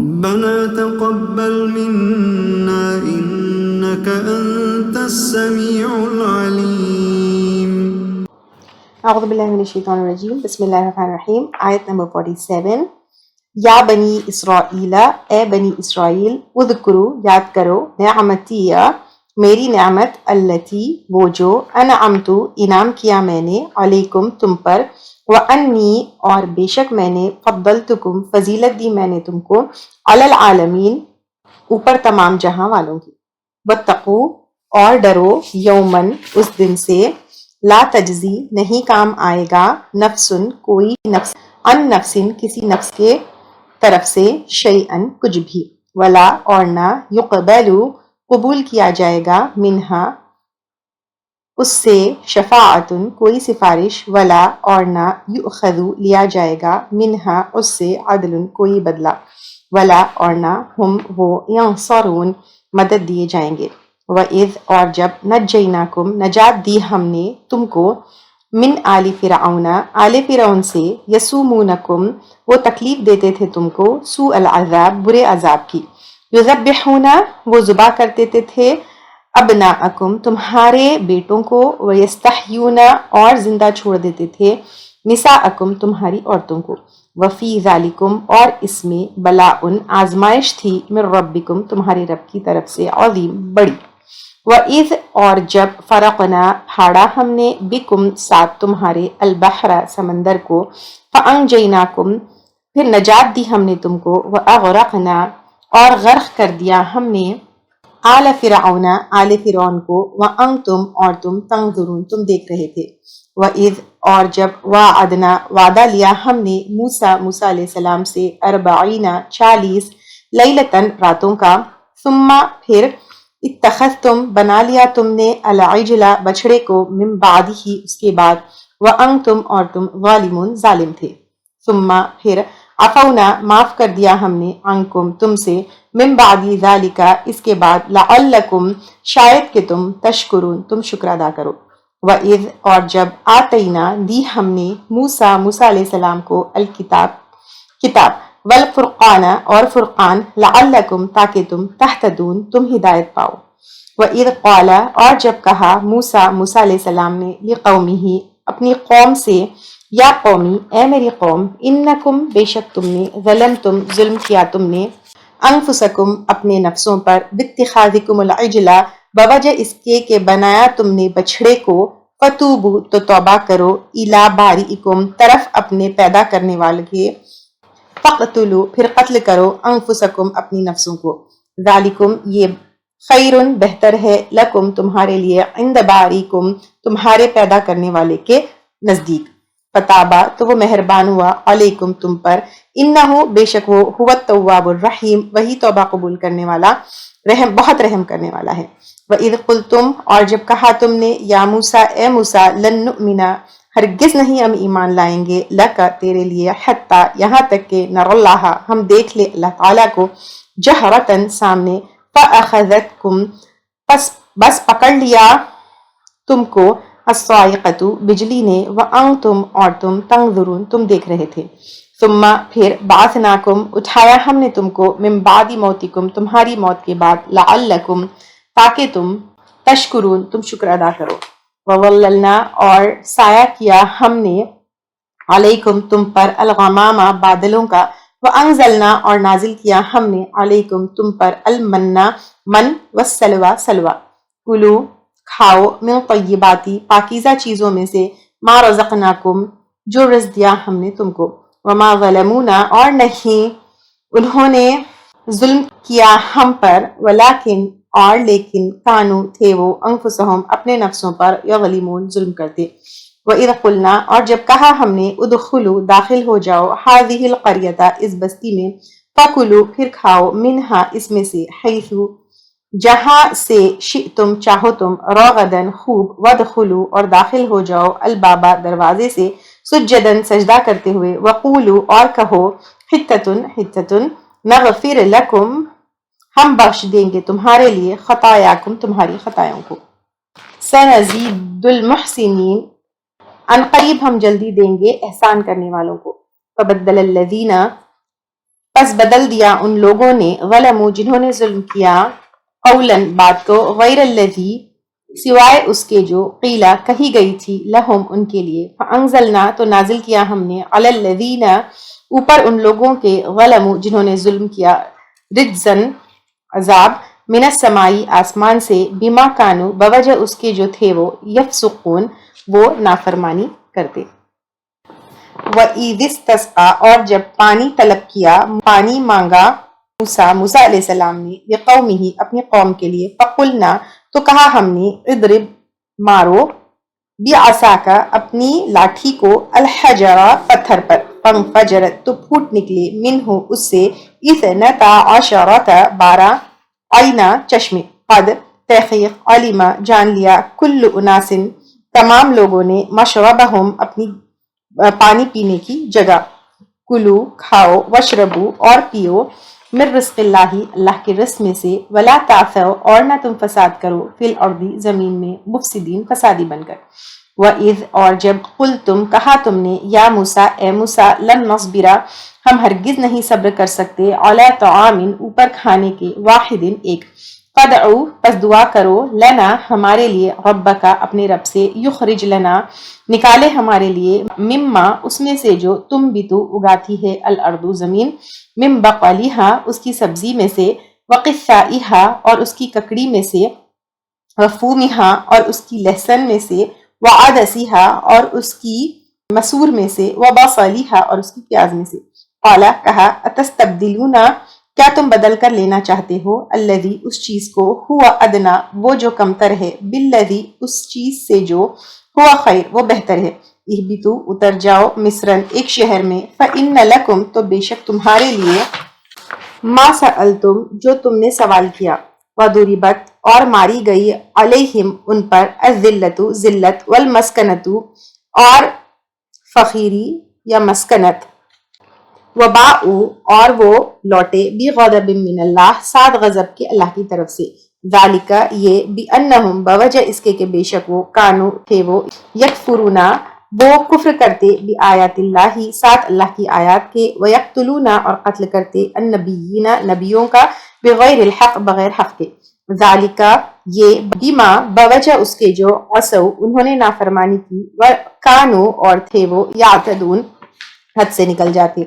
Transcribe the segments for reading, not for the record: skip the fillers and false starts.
ربنا تقبل منا إنك أنت السميع العليم. اعوذ باللہ من الشیطان الرجیم، بسم اللہ الرحمن الرحیم۔ آیت نمبر 47، یا بنی اسرائیل، اے بنی اسرائیل، اذکرو یاد کرو، نعمتی میری نعمت، التی وہ جو، انعمتو انعام کیا میں نے، علیکم تم پر، وانی اور بے شک میں نے، فضلتکم فضیلت دی میں نے تم کو، علی العالمین اوپر تمام جہاں والوں کی، واتقو اور ڈرو، یومن اس دن سے، لا تجزی نہیں کام آئے گا، نفسن کوئی نفس، ان نفسن کسی نفس کے طرف سے، شیئن کچھ بھی، ولا اور نہ، یقبلو قبول کیا جائے گا، منہا اس سے، شفاعتن کوئی سفارش، ولا اور نہ، یؤخذو لیا جائے گا، منہا اس سے، عدل کوئی بدلہ، ولا اور نہ، ہم وہ، ینصرون مدد دیے جائیں گے، وَإِذْ اور جب، نجیناکم نجات دی ہم نے تم کو، من آل فرعون آل فرعون سے، یسومونکم وہ تکلیف دیتے تھے تم کو، سوء العذاب برے عذاب کی، یذبحون وہ ذبح کرتے تھے، ابناءکم تمہارے بیٹوں کو، ویستحیون اور زندہ چھوڑ دیتے تھے، نساءکم تمہاری عورتوں کو، وفی ذالکم اور اس میں، بلاء آزمائش تھی، من ربکم تمہارے رب کی طرف سے، عظیم بڑی، وَإِذْ اور جب، فرقنا پھاڑا ہم نے، بکم ساتھ تمہارے، البحر سمندر کو، فانجیناکم پھر نجات دی ہم نے تم کو، واغرقنا اور غرق کر دیا ہم نے، آل فرعون آل فرعون کو، وانتم اور تم، تنظرون تم دیکھ رہے تھے، وَإِذْ اور جب، وعدنا وعدہ لیا ہم نے، موسیٰ علیہ السلام سے، 40 لیلتن راتوں کا، ثم پھر، اتخذتم بنا لیا تم نے، العجل بچڑے کو، من بعدہ اس کے بعد، وانتم اور تم، ظالمون ظالم تھے، ثم پھر، عفونا معاف کر دیا ہم نے، عنکم تم سے، من بعد ذالک اس کے بعد، لعلکم شاید کہ تم، تشکرون تم شکر ادا کرو، وَإِذْ اور جب، آتینا دی ہم نے، موسیٰ علیہ السلام کو، کتاب، والفرقان اور فرقان، لعلکم تاکہ تم، تہتدون تم ہدایت پاؤ، وَإِذْ قال اور جب کہا، موسیٰ علیہ السلام نے، لقومہ اپنی قوم سے، یا قومی اے میری قوم، انکم بے شک تم نے، ظلمتم ظلم کیا تم نے، انفسکم اپنے نفسوں پر، باتخاذکم العجل بوجہ اس کے کہ بنایا تم نے بچھڑے کو، فتوبو تو توبہ کرو، الی بارئکم طرف اپنے پیدا کرنے والے کے، فقتلوا پھر قتل کرو، انفسکم اپنی نفسوں کو، ذالکم یہ، خیرن بہتر ہے، لکم تمہارے لیے، عند باریکم تمہارے پیدا کرنے والے کے نزدیک، فتابا تو وہ مہربان ہوا، علیکم تم پر، انہو بے شک وہ، هو التواب الرحیم وہی توبہ قبول کرنے والا، بہت رحم کرنے والا ہے، وَإِذْ قُلْتُمْ اور جب کہا تم نے، یا موسیٰ اے موسیٰ، لن نؤمن ہرگز نہیں ہم ایمان لائیں گے، لک تیرے لیے، حتی یہاں تک کہ، نر اللہ ہم دیکھ لے اللہ تعالیٰ کو، جہرتاً سامنے، فَأَخَذَتْكُمْ بس پکڑ لیا تم کو، الصاعقۃ بجلی نے، وانتم اور تم، تنظرون تم دیکھ رہے تھے، ثم پھر، بعثناکم اٹھایا ہم نے تم کو، من بعد موتکم تمہاری موت کے بعد، لعلکم تاکہ تم، تشکرون تم شکر ادا کرو، وظللنا اور سایہ کیا ہم نے، علیکم تم پر، الغمام بادلوں کا، وانزلنا اور نازل کیا ہم نے، علیکم تم پر، المن من، والسلوى سلوى، کلو کھاؤ، من طیباتی پاکیزہ چیزوں میں سے، ما رزقناکم جو رزق دیا ہم نے تم کو، وما ظلمونا اور نہیں انہوں نے ظلم کیا ہم پر، ولیکن اور لیکن، کانو تھے وہ، انفسہم اپنے نفسوں پر، یظلمون ظلم کرتے، وَإِذْ قُلْنَا اور جب کہا ہم نے، ادخلوا داخل ہو جاؤ، هذه القریۃ اس بستی میں، فَكُلُوا پھر کھاؤ، منہا اس میں سے، حیث جہاں سے، شئتم چاہو تم، رغدن خوب، وادخلوا اور داخل ہو جاؤ، البابا دروازے سے، سجدن سجدہ کرتے ہوئے، وقولوا اور کہو، حتتن نغفر لکم ہم بخش دیں گے تمہارے لیے، خطایاکم تمہاری خطایوں کو، سنزید المحسنین ان قریب ہم جلدی دیں گے احسان کرنے والوں کو، فبدل الذین پس بدل دیا ان لوگوں نے غلموا جنہوں نے ظلم کیا قولاً بات کو غیر الذی سوائے اس کے جو قیلا کہی گئی تھی لہم ان کے لیے فانزلنا تو نازل کیا ہم نے علی الذین اوپر ان لوگوں کے غلموا جنہوں نے ظلم کیا رجزن عذاب من السمائی آسمان سے بما کانوا بوجہ اس کے جو تھے وہ یفسقون وہ نافرمانی کرتے وَإِذِ اسْتَسْقَىٰ اور جب پانی طلب کیا پانی مانگا موسیٰ علیہ السلام نے لقومہ اپنی قوم کے لیے فقلنا تو کہا ہم نے اضرب مارو بعصاک اپنی لاٹھی کو الحجر پتھر پر فانفجرت تو پھوٹ نکلے منہ اس سے 12 عینا چشمے قد تحقیق علما جان لیا کل اناس تمام لوگوں نے مشربہم اپنی پانی پینے کی جگہ کلو کھاؤ وشربو اور پیو من رزق اللہ اللہ کے رزق میں سے ولا تعثوا اور نہ تم فساد کرو فی الارض زمین میں مفسدین فسادی بن کر وَإِذْ اور جب قلتم کہا تم نے یا موسیٰ اے موسیٰ لن نصبر ہم ہرگز نہیں صبر کر سکتے علی طعام اوپر کھانے کے واحد ایک فادعوا پس دعا کرو لنا ہمارے لیے ربک اپنے رب سے یخرج لنا نکالے ہمارے لیے مما اس میں سے جو تم بھی تو اگاتی ہے الارض زمین من بقلھا اس کی سبزی میں سے وقثائھا اور اس کی ککڑی میں سے وفومھا اور اس کی لہسن میں سے وعدسھا اور اس کی مسور میں سے وبصلھا اور اس کی پیاز میں سے قال کہا اتستبدلون کیا تم بدل کر لینا چاہتے ہو الذی اس چیز کو ہوا ادنا وہ جو کمتر ہے بالذی اس چیز سے جو ہوا خیر وہ بہتر ہے اہبتو اتر جاؤ مصرن ایک شہر میں فإن لکم تو بے شک تمہارے لیے ما سألتم جو تم نے سوال کیا وضربت اور ماری گئی علیہم ان پر الذلت ذلت والمسکنت اور فقیری یا مسکنت وباؤ اور وہ لوٹے بغضب من اللہ ساتھ غضب کے اللہ کی طرف سے ذالک یہ بانہم بوجہ اس کے کہ بے شک وہ کانو تھے وہ یکفرون وہ کفر کرتے بآیات اللہ ساتھ اللہ کی آیات کے ویقتلون اور قتل کرتے النبیین نبیوں کا بغیر الحق بغیر حق کے ذالک یہ بما بوجہ اس کے جو عصوا انہوں نے نافرمانی کی وکانو اور تھے وہ یعتدون حد سے نکل جاتے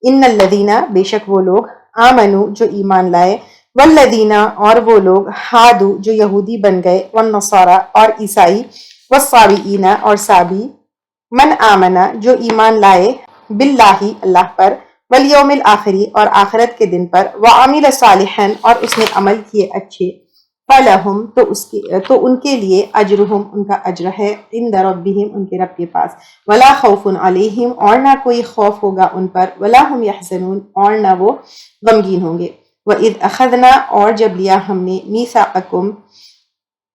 ان الذین بے شک وہ لوگ آمنو جو ایمان لائے والذین اور وہ لوگ ہادو جو یہودی بن گئے والنصارى اور عیسائی والصابئین اور صابی من آمنا جو ایمان لائے باللہ اللہ پر والیوم الآخری اور آخرت کے دن پر وعمل صالحا اور اس نے عمل کیے اچھے فلہم تو ان کے لیے اجرہم ان کا اجر ہے عند ربہم ان کے رب کے پاس ولا خوف علیہم اور نہ کوئی خوف ہوگا ان پر ولا ہم یحزنون اور نہ وہ غمگین ہوں گے وَإِذْ أَخَذْنَا اور جب لیا ہم نے میثاقکم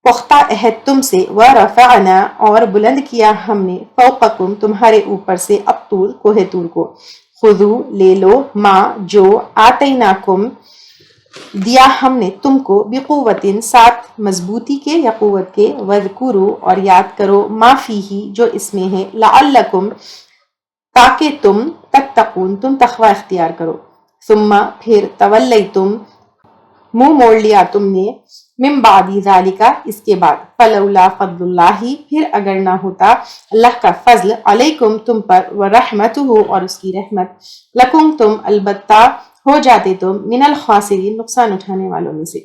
پختہ عہد تم سے ورفعنا اور بلند کیا ہم نے فوقکم تمہارے اوپر سے الطور کوہ طور کو خذو لے لو ما جو آتیناکم دیا ہم نے تم کو بقوتن ساتھ مضبوطی کے یا قوت کے وذکرو اور یاد کرو ما فیہ جو اس میں ہے لعلکم تاکہ تم تتقون تم تقوی اختیار کرو ثم پھر تولیتم منہ موڑ لیا تم نے من بعد ذالک اس کے بعد فلولا فضل اللہ پھر اگر نہ ہوتا اللہ کا فضل علیکم تم پر ورحمتہ اور اس کی رحمت لکم تم البتہ ہو جاتے تم من الخاسرین نقصان اٹھانے والوں میں سے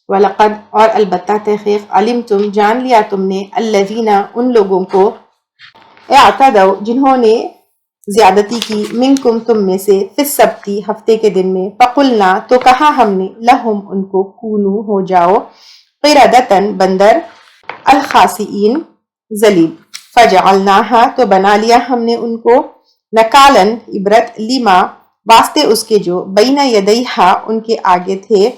وَلَقَدْ اور البتہ تحقیق علمتم جان لیا تم نے الذین ان لوگوں کو اعتدوا جنہوں نے زیادتی کی منکم تم میں سے فی السبت ہفتے کے دن میں فقلنا تو کہا ہم نے لہم ان کو کونو ہو جاؤ قردۃ بندر الخاسئین ذلیل فجعلناہا تو بنا لیا ہم نے ان کو نکالن عبرت لما واسطے اس کے جو بین یدیہا ان کے آگے تھے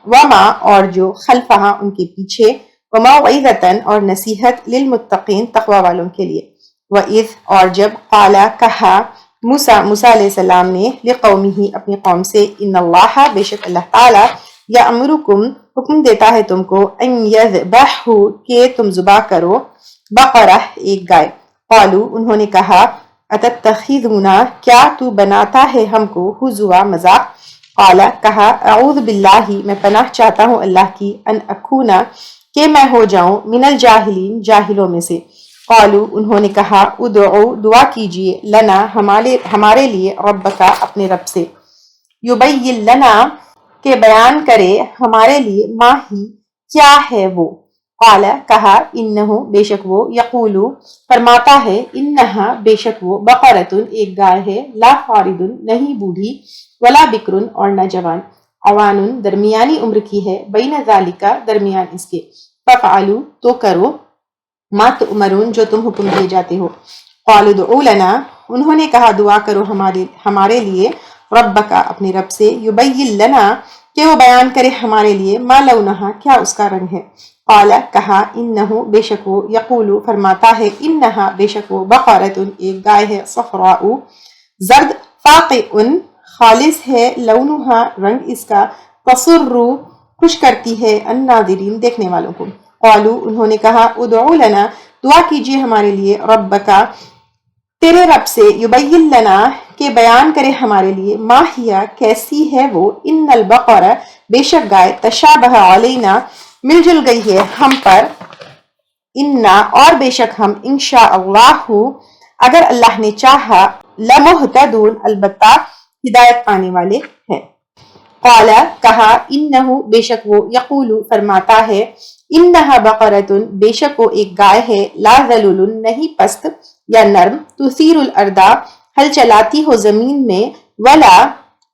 وما اور جو خلفہا ان کے پیچھے وموعظۃ اور نصیحت للمتقین تقوی والوں کے لیے وَإِذْ اور جب قالا کہا موسیٰ علیہ السلام نے لقومہ اپنی قوم سے ان اللہ بے شک اللہ تعالی یأمرکم حکم دیتا ہے تم کو ان یذبحوا کہ تم ذبح کرو بقرہ ایک گائے قالو انہوں نے کہا اتتخذونا کیا تو بناتا ہے ہم کو ہزوا مذاق، قال کہا اعوذ باللہ میں پناہ چاہتا ہوں اللہ کی، ان اکونا کہ میں ہو جاؤں من الجاہلین جاہلوں میں سے، قالو انہوں نے کہا ادعو دعا کیجئے لنا ہمارے لیے ربکا اپنے رب سے، یبین لنا کہ بیان کرے ہمارے لیے ما ہی کیا ہے وہ، قال کہا انہو بے شک وہ، یقولو فرماتا ہے انہا بے شک وہ، بقرۃ ایک گائے ہے، لا فارد نہیں بوڑھی، ولا بکر اور نہ جوان، عوان درمیانی عمر کی ہے، بین ذالکا درمیان اس کے، ففعلوا تو کرو، ما تؤمرون جو تم حکم دیے جاتے ہو، قالوا ادعوا لنا انہوں نے کہا دعا کرو ہمارے لیے، ربکا اپنے رب سے، یبین لنا کہ وہ بیان کرے ہمارے لیے، ما لونہا کیا اس کا رنگ ہے، قال کہا انہو بے شک وہ، یقول فرماتا ہے انہا بے شک وہ، بقرۃ ایک گائے ہے، صفراء زرد، فاقع خالص ہے، لونہا رنگ اس کا، تسر خوش کرتی ہے، الناظرین دیکھنے والوں کو، قالوا انہوں نے کہا ادعو لنا دعا کیجئے ہمارے لیے، ربکا تیرے رب سے، یبین لنا کہ بیان کرے ہمارے لیے، ما ہیا کیسی ہے وہ، ان البقر بے شک گائے، تشابہ علینا مل جل گئی ہے ہم پر، انا اور بے شک ہم، انشاء اللہ اگر اللہ نے چاہا، لمہتدون البتہ ہدایت پانے والے ہیں، قال کہا انہو بے شک وہ، یقول فرماتا ہے انہا بقرۃ بے شک وہ ایک گائے ہے، لا ذلول نہیں پست یا نرم، تثیر الارض ہل چلاتی ہو زمین میں، ولا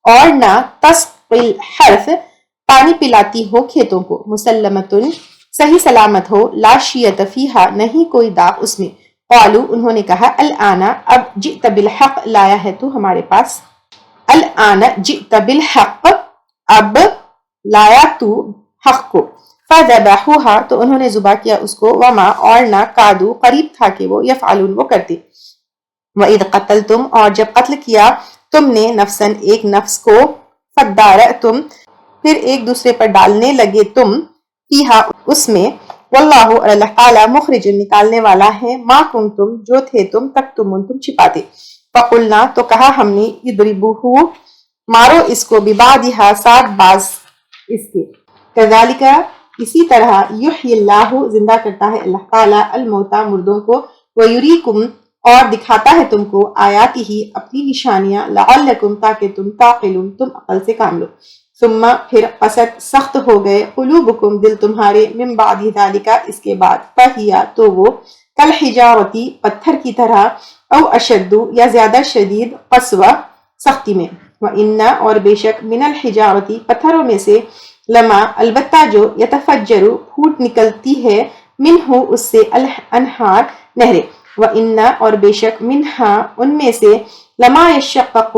اور نہ تسقی الحرث پانی پلاتی ہو کھیتوں کو، مسلمۃ صحیح سلامت ہو، لا شیۃ فیہا نہیں کوئی داغ اس میں، قالوا انہوں نے کہا الآن اب جئت بالحق لایا ہے تو ہمارے پاس، الآن جئت بالحق اب لایا تو حق کو، فذبحوها تو انہوں نے ذبح کیا اس کو، وما اور نہ کادو قریب تھا کہ وہ، یفعلون وہ کرتے، وَإِذْ قَتَلْتُمْ اور جب قتل کیا تم نے، نفساً ایک نفس کو، فَادَّارَأْتُمْ پھر ایک دوسرے پر ڈالنے لگے تم، فیہا اس میں، واللہ اور اللہ تعالیٰ مخرج نکالنے والا ہے، ما کنتم جو تھے تم، تکتمون تم چھپاتے، فقلنا تو کہا ہم نے، اضربوہ مارو اس کو، ببعضہا ساتھ بعض اس کے، کذالک اسی طرح، یحیی اللہ زندہ کرتا ہے اللہ تعالیٰ، الموتیٰ مردوں کو، ویریکم اور دکھاتا ہے تم کو، آیاتہ اپنی نشانیاں، لعلکم تاکہ تم تعقلون تم عقل سے کام لو، ثم پھر قست سخت ہو گئے، قلوبکم دل تمہارے، من بعد ذالک اس کے بعد، فہیا تو وہ، کالحجارتی پتھر کی طرح، او اشد یا زیادہ شدید، قسوہ سختی میں، وَإِنَّ اور بے شک، من الحجارتی پتھروں میں سے، لما البتہ جو، یتفجر پھوٹ نکلتی ہے، منہ اس سے، الانہار نہریں، وَإِنَّ اور بے شک، منہا ان میں سے، لما یشقق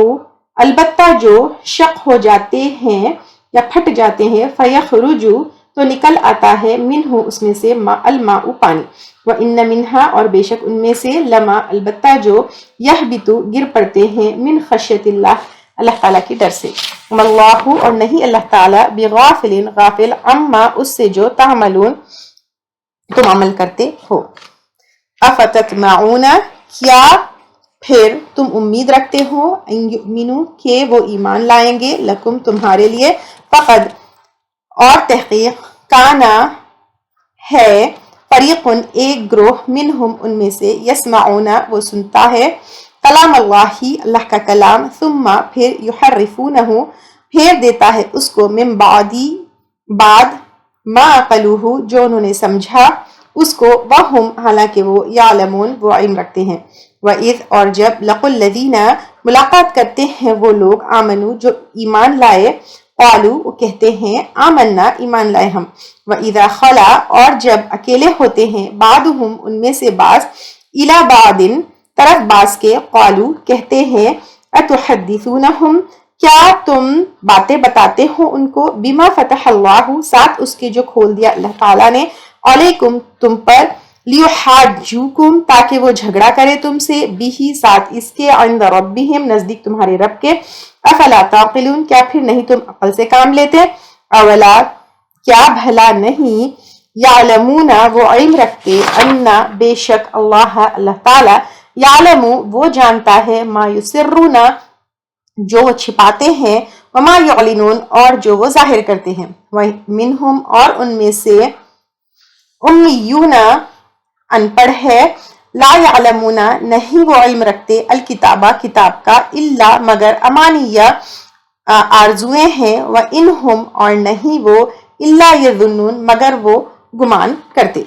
البتہ جو شق ہو جاتے ہیں یا پھٹ جاتے ہیں، فیخرج تو نکل آتا ہے، منہ اس میں سے، الماء پانی، وَإِنَّ منہا اور بے شک ان میں سے، لما البتہ جو، یہبط گر پڑتے ہیں، من خشیت اللہ اللہ تعالیٰ کی ڈر سے، واللہ اور نہیں اللہ تعالیٰ، بغافل غافل، عما اس سے جو، تعملون تم عمل کرتے ہو، افتطمعون کیا پھر تم امید رکھتے ہو، ان یؤمنوا کہ وہ ایمان لائیں گے، لکم تمہارے لیے، فقد اور تحقیق، کانا ہے، فریقن ایک گروہ، منہم ان میں سے، یسمعون وہ سنتا ہے، کلام اللہ اللہ کا کلام، ثم پھر، یحرفونہ پھیر دیتا ہے اس کو، من بعد ما عقلوہ جو انہوں نے سمجھا اس کو، وہم حالانکہ وہ، یعلمون وہ علم رکھتے ہیں، وَإِذْ اور جب، لقوا الذین ملاقات کرتے ہیں وہ لوگ، آمنوا جو ایمان لائے، قالوا وہ کہتے ہیں، آمنا ایمان لائے ہم، وَإِذَا خَلَا اور جب اکیلے ہوتے ہیں، بعضهم ان میں سے بعض، إِلَى بعض طرف بعض کے، قالوا کہتے ہیں، أَتُحَدِّثُونَهُمْ کیا تم باتیں بتاتے ہو ان کو، بما فتح اللہ ساتھ اس کے جو کھول دیا اللہ تعالیٰ نے، علیکم تم پر، لیحاجوکم تاکہ وہ جھگڑا کرے تم سے، بھی ساتھ اس کے، عند ربہم نزدیک تمہارے رب کے، افلا تعقلون کیا پھر نہیں تم عقل سے کام لیتے، اولا کیا بھلا نہیں، یعلمون وہ علم رکھتے، انا بے شک اللہ اللہ تعالی، یعلم وہ جانتا ہے ما یسرون جو وہ چھپاتے ہیں وما یعلنون اور جو وہ ظاہر کرتے ہیں ومنہم اور ان میں سے امیون ان پڑھ ہے لا یعلمون نہیں وہ علم رکھتے الکتابہ کتاب کا الا مگر امانیہ آرزویں ہیں وانہم اور نہیں وہ الا یظنون مگر وہ گمان کرتے